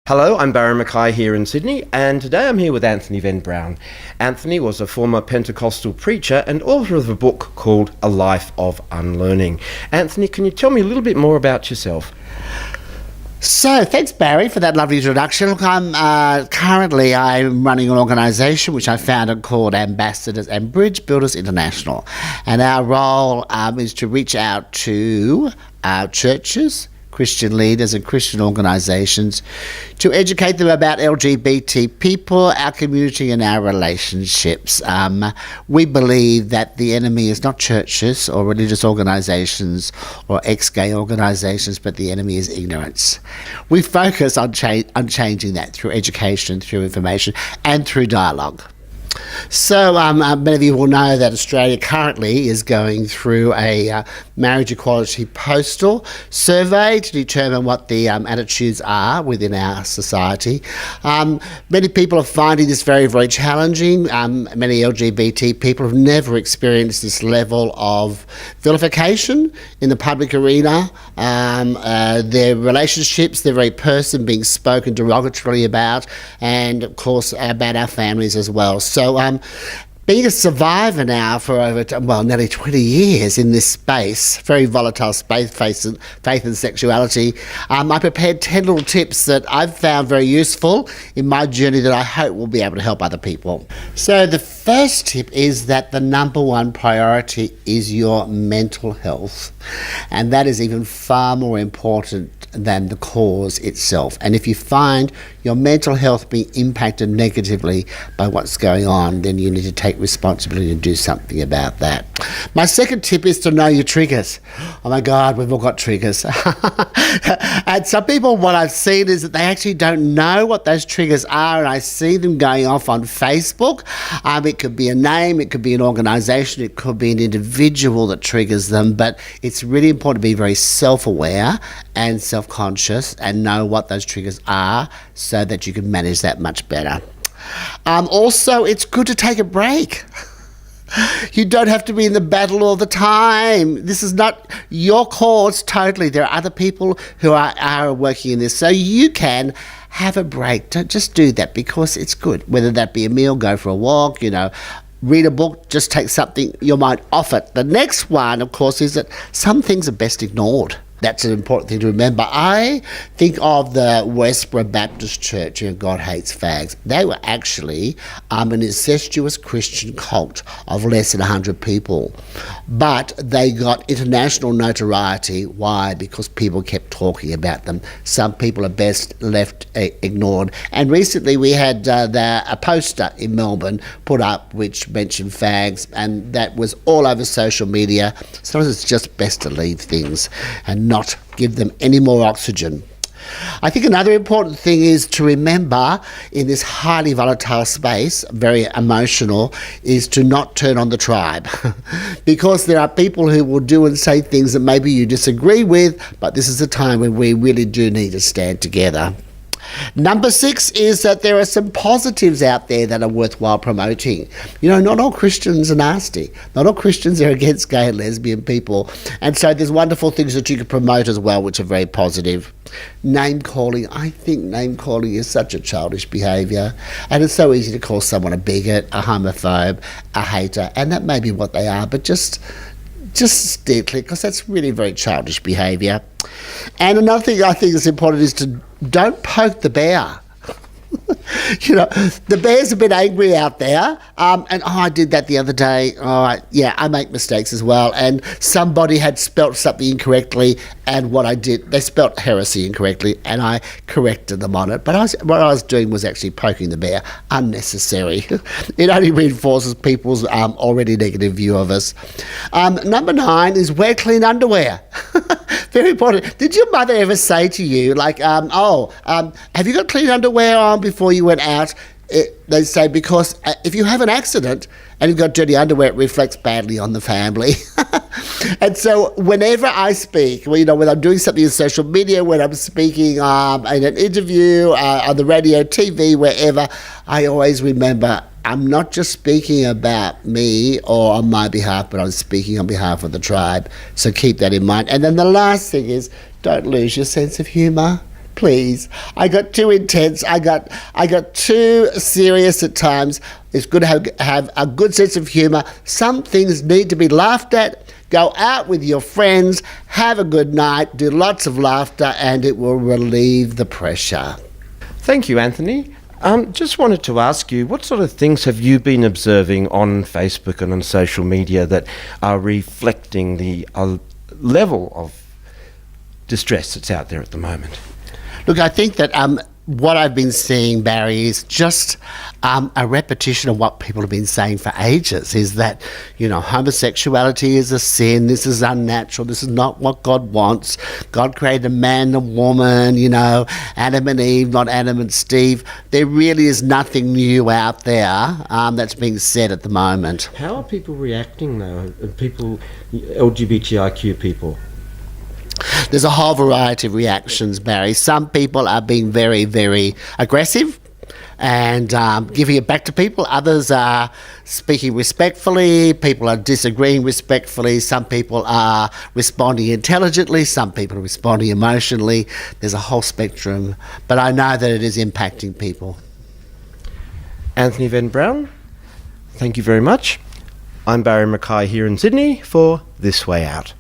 Hello, I'm Barry Mackay here in Sydney, and today I'm here with Anthony Venn Brown. Anthony was a former Pentecostal preacher and author of a book called A Life of Unlearning. Anthony, can you tell me a little bit more about yourself? So, thanks Barry for that lovely introduction. Look, I'm running an organisation which I founded called Ambassadors and Bridge Builders International, and our role is to reach out to our churches, Christian leaders and Christian organisations to educate them about LGBT people, our community and our relationships. We believe that the enemy is not churches or religious organisations or ex-gay organisations, but the enemy is ignorance. We focus on changing that through education, through information and through dialogue. So many of you will know that Australia currently is going through a marriage equality Postal survey to determine what the attitudes are within our society. Many people are finding this very, very challenging. Many LGBT people have never experienced this level of vilification in the public arena. Their relationships, their very person being spoken derogatorily about, and of course about our families as well. So being a survivor now for nearly 20 years in this space, very volatile space, faith and sexuality, I prepared 10 little tips that I've found very useful in my journey that I hope will be able to help other people. So the first tip is that the number one priority is your mental health, and that is even far more important than the cause itself. And if you find your mental health being impacted negatively by what's going on, then you need to take responsibility and do something about that. My second tip is to know your triggers. Oh my God, we've all got triggers. And some people, what I've seen is that they actually don't know what those triggers are, and I see them going off on Facebook. It could be a name, it could be an organisation, it could be an individual that triggers them, but it's really important to be very self-aware and self-conscious and know what those triggers are so that you can manage that much better. Also, it's good to take a break. You don't have to be in the battle all the time. This is not your cause totally. There are other people who are working in this. So you can have a break. Don't just do that because it's good. Whether that be a meal, go for a walk, read a book, just take something, your mind off it. The next one, of course, is that some things are best ignored. That's an important thing to remember. I think of the Westboro Baptist Church, God hates fags. They were actually an incestuous Christian cult of less than 100 people. But they got international notoriety. Why? Because people kept talking about them. Some people are best left ignored. And recently we had a poster in Melbourne put up which mentioned fags, and that was all over social media. Sometimes it's just best to leave things and not give them any more oxygen. I think another important thing is to remember in this highly volatile space, very emotional, is to not turn on the tribe. Because there are people who will do and say things that maybe you disagree with, but this is a time when we really do need to stand together. Number 6 is that there are some positives out there that are worthwhile promoting. Not all Christians are nasty. Not all Christians are against gay and lesbian people. And so there's wonderful things that you can promote as well, which are very positive. Name calling. I think name calling is such a childish behaviour. And it's so easy to call someone a bigot, a homophobe, a hater. And that may be what they are, but just steer clear, because that's really very childish behaviour. And another thing I think is important is to don't poke the bear. The bear's a bit angry out there, and I did that the other day. I make mistakes as well, and somebody had spelt something incorrectly, and what I did, they spelt heresy incorrectly, and I corrected them on it. But what I was doing was actually poking the bear, unnecessary. It only reinforces people's already negative view of us. Number 9 is wear clean underwear. Very important. Did your mother ever say to you, have you got clean underwear on before you went out? They say, because if you have an accident and you've got dirty underwear, it reflects badly on the family. And so whenever I speak, when I'm doing something in social media, when I'm speaking in an interview, on the radio, TV, wherever, I always remember I'm not just speaking about me or on my behalf, but I'm speaking on behalf of the tribe. So keep that in mind. And then the last thing is, don't lose your sense of humour. please. I got too intense. I got too serious at times. It's good to have a good sense of humour. Some things need to be laughed at. Go out with your friends, have a good night, do lots of laughter, and it will relieve the pressure. Thank you, Anthony. Just wanted to ask you, what sort of things have you been observing on Facebook and on social media that are reflecting the level of distress that's out there at the moment? Look, I think that what I've been seeing, Barry, is just a repetition of what people have been saying for ages, is that, homosexuality is a sin, this is unnatural, this is not what God wants. God created a man and a woman, Adam and Eve, not Adam and Steve. There really is nothing new out there that's being said at the moment. How are people reacting, though? People, LGBTIQ people? There's a whole variety of reactions, Barry. Some people are being very, very aggressive and giving it back to people. Others are speaking respectfully. People are disagreeing respectfully. Some people are responding intelligently. Some people are responding emotionally. There's a whole spectrum. But I know that it is impacting people. Anthony Venn Brown, thank you very much. I'm Barry Mackay here in Sydney for This Way Out.